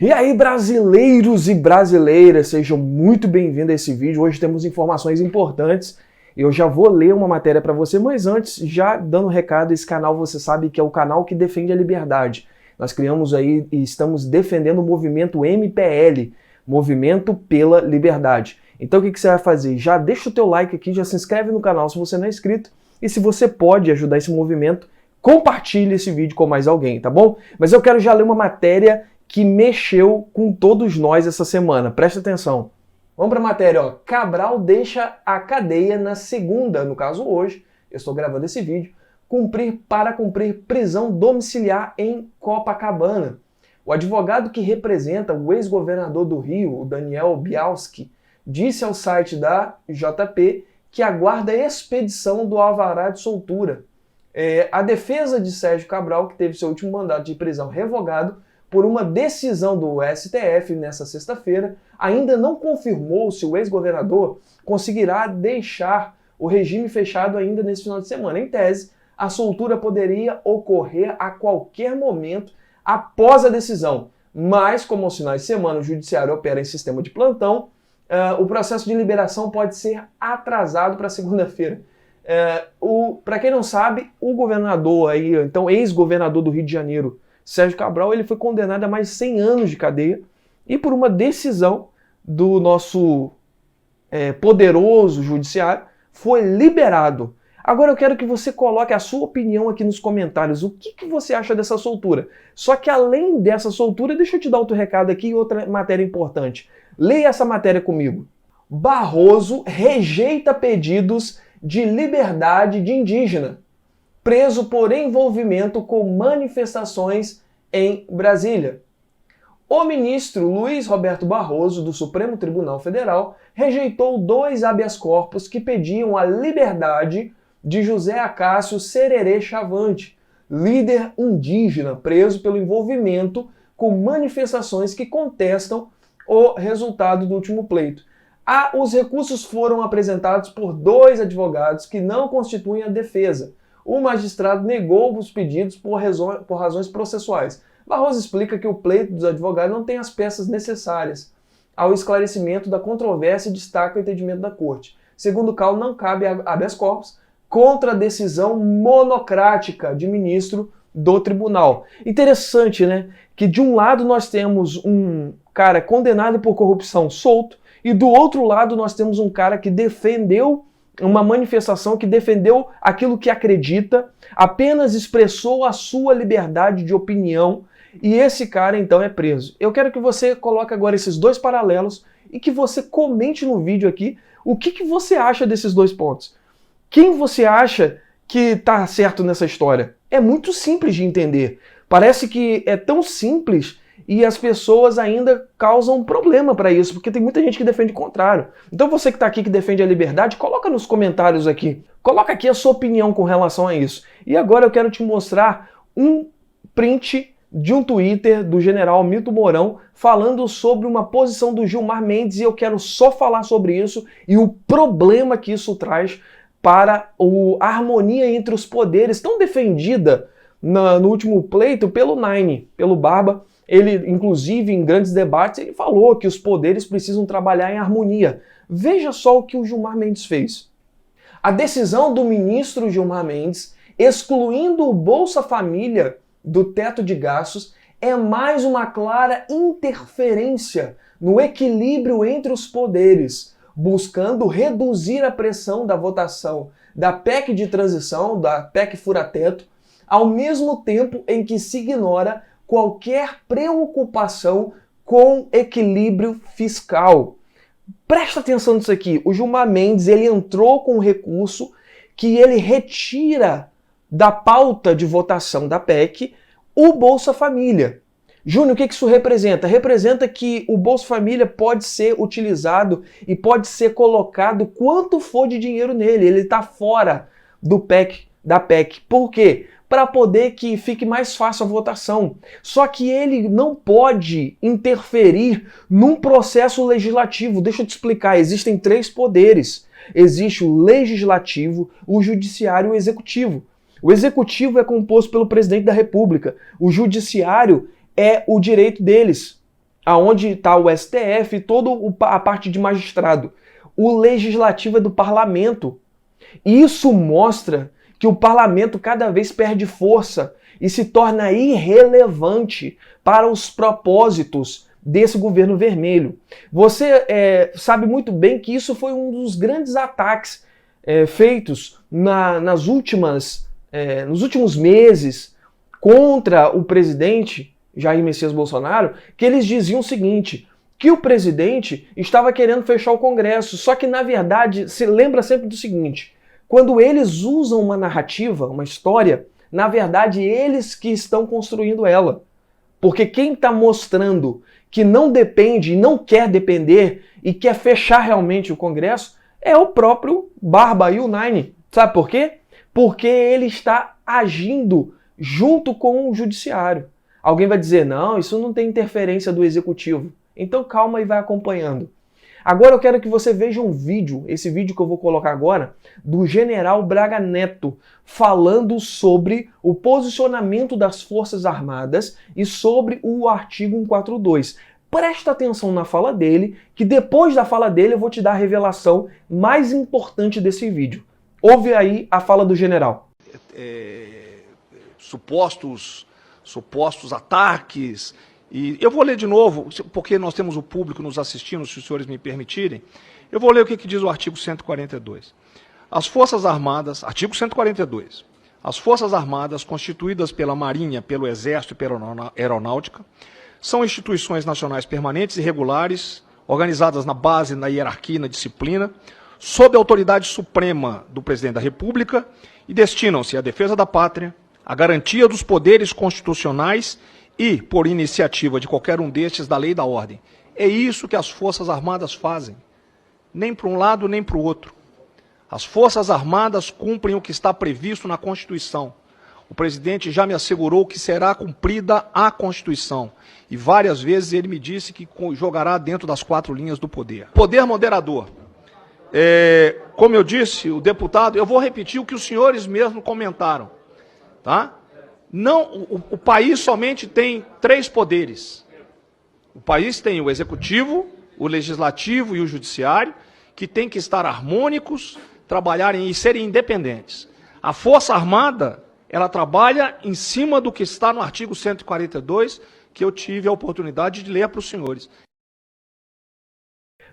E aí, brasileiros e brasileiras, sejam muito bem-vindos a esse vídeo. Hoje temos informações importantes. Eu já vou ler uma matéria para você, mas antes, já dando um recado, esse canal você sabe que é o canal que defende a liberdade. Nós criamos aí e estamos defendendo o movimento MPL, Movimento pela Liberdade. Então o que você vai fazer? Já deixa o teu like aqui, já se inscreve no canal se você não é inscrito. E se você pode ajudar esse movimento, compartilhe esse vídeo com mais alguém, tá bom? Mas eu quero já ler uma matéria que mexeu com todos nós essa semana. Presta atenção. Vamos para a matéria, ó. Cabral deixa a cadeia na segunda, no caso hoje, eu estou gravando esse vídeo, para cumprir prisão domiciliar em Copacabana. O advogado que representa o ex-governador do Rio, o Daniel Bialski, disse ao site da JP que aguarda a expedição do alvará de soltura. A defesa de Sérgio Cabral, que teve seu último mandato de prisão revogado por uma decisão do STF nessa sexta-feira, ainda não confirmou se o ex-governador conseguirá deixar o regime fechado ainda nesse final de semana. Em tese, a soltura poderia ocorrer a qualquer momento após a decisão, mas como aos finais de semana o judiciário opera em sistema de plantão, o processo de liberação pode ser atrasado para segunda-feira. Para quem não sabe, o governador aí, então ex-governador do Rio de Janeiro, Sérgio Cabral, ele foi condenado a mais de 100 anos de cadeia e por uma decisão do nosso poderoso judiciário foi liberado. Agora eu quero que você coloque a sua opinião aqui nos comentários. O que você acha dessa soltura? Só que além dessa soltura, deixa eu te dar outro recado aqui e outra matéria importante. Leia essa matéria comigo. Barroso rejeita pedidos de liberdade de indígena, preso por envolvimento com manifestações em Brasília. O ministro Luiz Roberto Barroso, do Supremo Tribunal Federal, rejeitou 2 habeas corpus que pediam a liberdade de José Acácio Sererê Chavante, líder indígena preso pelo envolvimento com manifestações que contestam o resultado do último pleito. Os recursos foram apresentados por 2 advogados que não constituem a defesa. O magistrado negou os pedidos por razões processuais. Barroso explica que o pleito dos advogados não tem as peças necessárias ao esclarecimento da controvérsia e destaca o entendimento da corte. Segundo o CAL, não cabe habeas corpus contra a decisão monocrática de ministro do tribunal. Interessante, né? Que de um lado nós temos um cara condenado por corrupção solto e do outro lado nós temos um cara que defendeu uma manifestação, que defendeu aquilo que acredita, apenas expressou a sua liberdade de opinião e esse cara então é preso. Eu quero que você coloque agora esses 2 paralelos e que você comente no vídeo aqui o que você acha desses 2 pontos. Quem você acha que está certo nessa história? É muito simples de entender. Parece que é tão simples e as pessoas ainda causam problema para isso, porque tem muita gente que defende o contrário. Então você que está aqui que defende a liberdade, coloca nos comentários aqui. Coloca aqui a sua opinião com relação a isso. E agora eu quero te mostrar um print de um Twitter do general Milton Mourão falando sobre uma posição do Gilmar Mendes e eu quero só falar sobre isso e o problema que isso traz para a harmonia entre os poderes tão defendida no último pleito pelo Nine, pelo Barba. Ele, inclusive, em grandes debates, ele falou que os poderes precisam trabalhar em harmonia. Veja só o que o Gilmar Mendes fez. A decisão do ministro Gilmar Mendes, excluindo o Bolsa Família do teto de gastos, é mais uma clara interferência no equilíbrio entre os poderes, buscando reduzir a pressão da votação da PEC de transição, da PEC fura-teto, ao mesmo tempo em que se ignora qualquer preocupação com equilíbrio fiscal. Presta atenção nisso aqui. O Gilmar Mendes ele entrou com um recurso que ele retira da pauta de votação da PEC o Bolsa Família. Júnior, o que isso representa? Representa que o Bolsa Família pode ser utilizado e pode ser colocado quanto for de dinheiro nele. Ele está fora da PEC. Por quê? Para poder que fique mais fácil a votação. Só que ele não pode interferir num processo legislativo. Deixa eu te explicar, existem 3 poderes. Existe o legislativo, o judiciário e o executivo. O executivo é composto pelo presidente da República. O judiciário é o direito deles. aonde está o STF e toda a parte de magistrado. O legislativo é do parlamento. Isso mostra que o parlamento cada vez perde força e se torna irrelevante para os propósitos desse governo vermelho. Você sabe muito bem que isso foi um dos grandes ataques feitos nos últimos meses contra o presidente Jair Messias Bolsonaro, que eles diziam o seguinte, que o presidente estava querendo fechar o Congresso, só que na verdade se lembra sempre do seguinte, quando eles usam uma narrativa, uma história, na verdade eles que estão construindo ela. Porque quem está mostrando que não depende e não quer depender e quer fechar realmente o Congresso é o próprio Barba e o Nine. Sabe por quê? Porque ele está agindo junto com o judiciário. Alguém vai dizer, não, isso não tem interferência do executivo. Então calma e vai acompanhando. Agora eu quero que você veja um vídeo, esse vídeo que eu vou colocar agora, do general Braga Neto, falando sobre o posicionamento das Forças Armadas e sobre o artigo 142. Presta atenção na fala dele, que depois da fala dele eu vou te dar a revelação mais importante desse vídeo. Ouve aí a fala do general. Supostos ataques, e eu vou ler de novo, porque nós temos o público nos assistindo, se os senhores me permitirem, eu vou ler o que diz o artigo 142. As Forças Armadas, artigo 142, as Forças Armadas constituídas pela Marinha, pelo Exército e pela Aeronáutica, são instituições nacionais permanentes e regulares, organizadas na base, na hierarquia e na disciplina, sob a autoridade suprema do Presidente da República e destinam-se à defesa da pátria, à garantia dos poderes constitucionais e, por iniciativa de qualquer um destes, da lei e da ordem. É isso que as Forças Armadas fazem, nem para um lado nem para o outro. As Forças Armadas cumprem o que está previsto na Constituição. O presidente já me assegurou que será cumprida a Constituição. E várias vezes ele me disse que jogará dentro das 4 linhas do poder. Poder moderador. Como eu disse, o deputado, eu vou repetir o que os senhores mesmo comentaram. Tá? Não, o país somente tem 3 poderes. O país tem o executivo, o legislativo e o judiciário, que tem que estar harmônicos, trabalharem e serem independentes. A Força Armada, ela trabalha em cima do que está no artigo 142, que eu tive a oportunidade de ler para os senhores.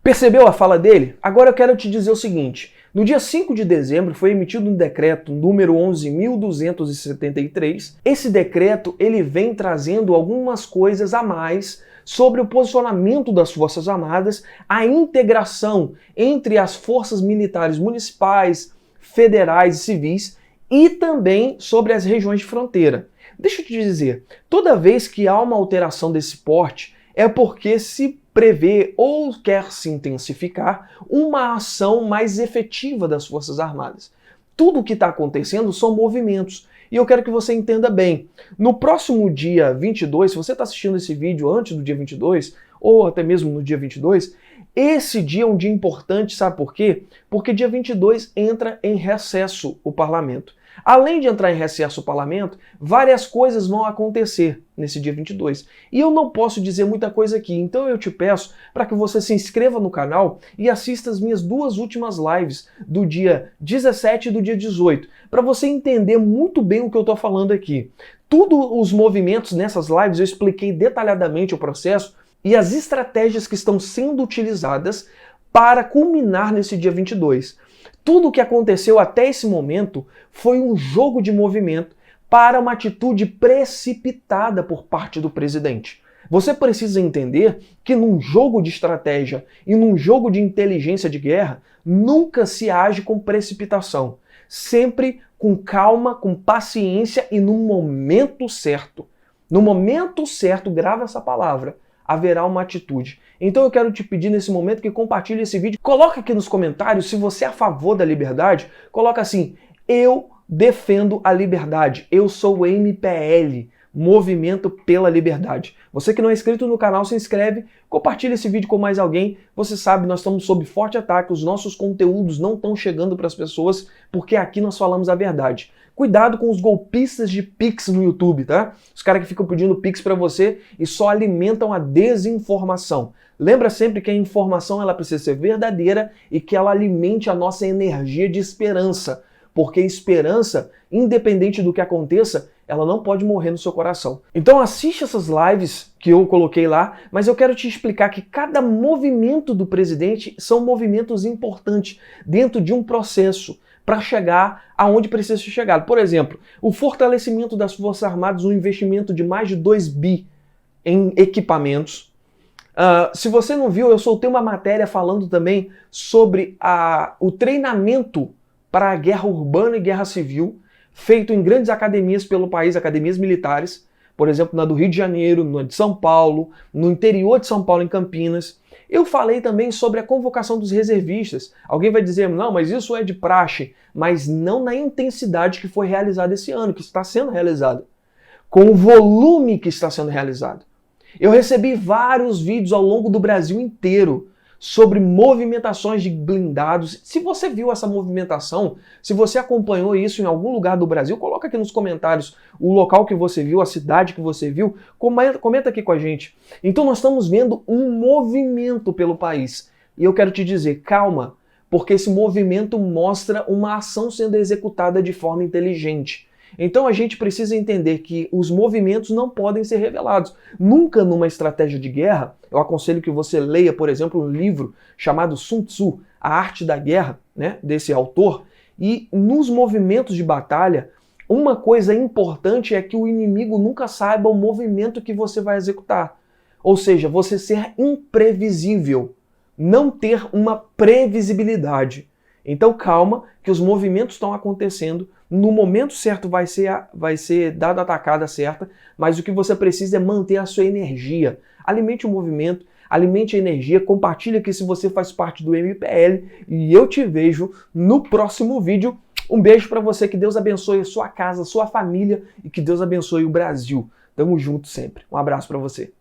Percebeu a fala dele? Agora eu quero te dizer o seguinte. No dia 5 de dezembro foi emitido um decreto número 11.273. Esse decreto ele vem trazendo algumas coisas a mais sobre o posicionamento das Forças Armadas, a integração entre as forças militares municipais, federais e civis e também sobre as regiões de fronteira. Deixa eu te dizer, toda vez que há uma alteração desse porte é porque se prevê ou quer se intensificar uma ação mais efetiva das Forças Armadas. Tudo o que está acontecendo são movimentos. E eu quero que você entenda bem. No próximo dia 22, se você está assistindo esse vídeo antes do dia 22, ou até mesmo no dia 22, esse dia é um dia importante, sabe por quê? Porque dia 22 entra em recesso o parlamento. Além de entrar em recesso o parlamento, várias coisas vão acontecer nesse dia 22. E eu não posso dizer muita coisa aqui, então eu te peço para que você se inscreva no canal e assista as minhas 2 últimas lives do dia 17 e do dia 18, para você entender muito bem o que eu estou falando aqui. Todos os movimentos nessas lives eu expliquei detalhadamente o processo e as estratégias que estão sendo utilizadas para culminar nesse dia 22. Tudo o que aconteceu até esse momento foi um jogo de movimento para uma atitude precipitada por parte do presidente. Você precisa entender que num jogo de estratégia e num jogo de inteligência de guerra, nunca se age com precipitação. Sempre com calma, com paciência e no momento certo. No momento certo, grava essa palavra, haverá uma atitude. Então eu quero te pedir nesse momento que compartilhe esse vídeo. Coloca aqui nos comentários se você é a favor da liberdade. Coloca assim, eu defendo a liberdade, eu sou o MPL. Movimento pela Liberdade. Você que não é inscrito no canal, se inscreve, compartilha esse vídeo com mais alguém. Você sabe, nós estamos sob forte ataque, os nossos conteúdos não estão chegando para as pessoas, porque aqui nós falamos a verdade. Cuidado com os golpistas de Pix no YouTube, tá? Os caras que ficam pedindo Pix para você e só alimentam a desinformação. Lembra sempre que a informação ela precisa ser verdadeira e que ela alimente a nossa energia de esperança. Porque esperança, independente do que aconteça, ela não pode morrer no seu coração. Então assiste essas lives que eu coloquei lá, mas eu quero te explicar que cada movimento do presidente são movimentos importantes dentro de um processo para chegar aonde precisa ser chegado. Por exemplo, o fortalecimento das Forças Armadas, um investimento de mais de 2 bi em equipamentos. Se você não viu, eu soltei uma matéria falando também sobre o treinamento para a guerra urbana e guerra civil, feito em grandes academias pelo país, academias militares, por exemplo, na do Rio de Janeiro, na de São Paulo, no interior de São Paulo, em Campinas. Eu falei também sobre a convocação dos reservistas. Alguém vai dizer, não, mas isso é de praxe, mas não na intensidade que foi realizada esse ano, que está sendo realizada, com o volume que está sendo realizado. Eu recebi vários vídeos ao longo do Brasil inteiro sobre movimentações de blindados. Se você viu essa movimentação, se você acompanhou isso em algum lugar do Brasil, coloca aqui nos comentários o local que você viu, a cidade que você viu, comenta aqui com a gente. Então nós estamos vendo um movimento pelo país. E eu quero te dizer, calma, porque esse movimento mostra uma ação sendo executada de forma inteligente. Então a gente precisa entender que os movimentos não podem ser revelados. Nunca numa estratégia de guerra, eu aconselho que você leia, por exemplo, um livro chamado Sun Tzu, A Arte da Guerra, né, desse autor, e nos movimentos de batalha, uma coisa importante é que o inimigo nunca saiba o movimento que você vai executar. Ou seja, você ser imprevisível, não ter uma previsibilidade. Então calma, que os movimentos estão acontecendo, no momento certo vai ser dada a atacada certa, mas o que você precisa é manter a sua energia. Alimente o movimento, alimente a energia, compartilhe aqui se você faz parte do MPL e eu te vejo no próximo vídeo. Um beijo para você, que Deus abençoe a sua casa, a sua família e que Deus abençoe o Brasil. Tamo junto sempre. Um abraço para você.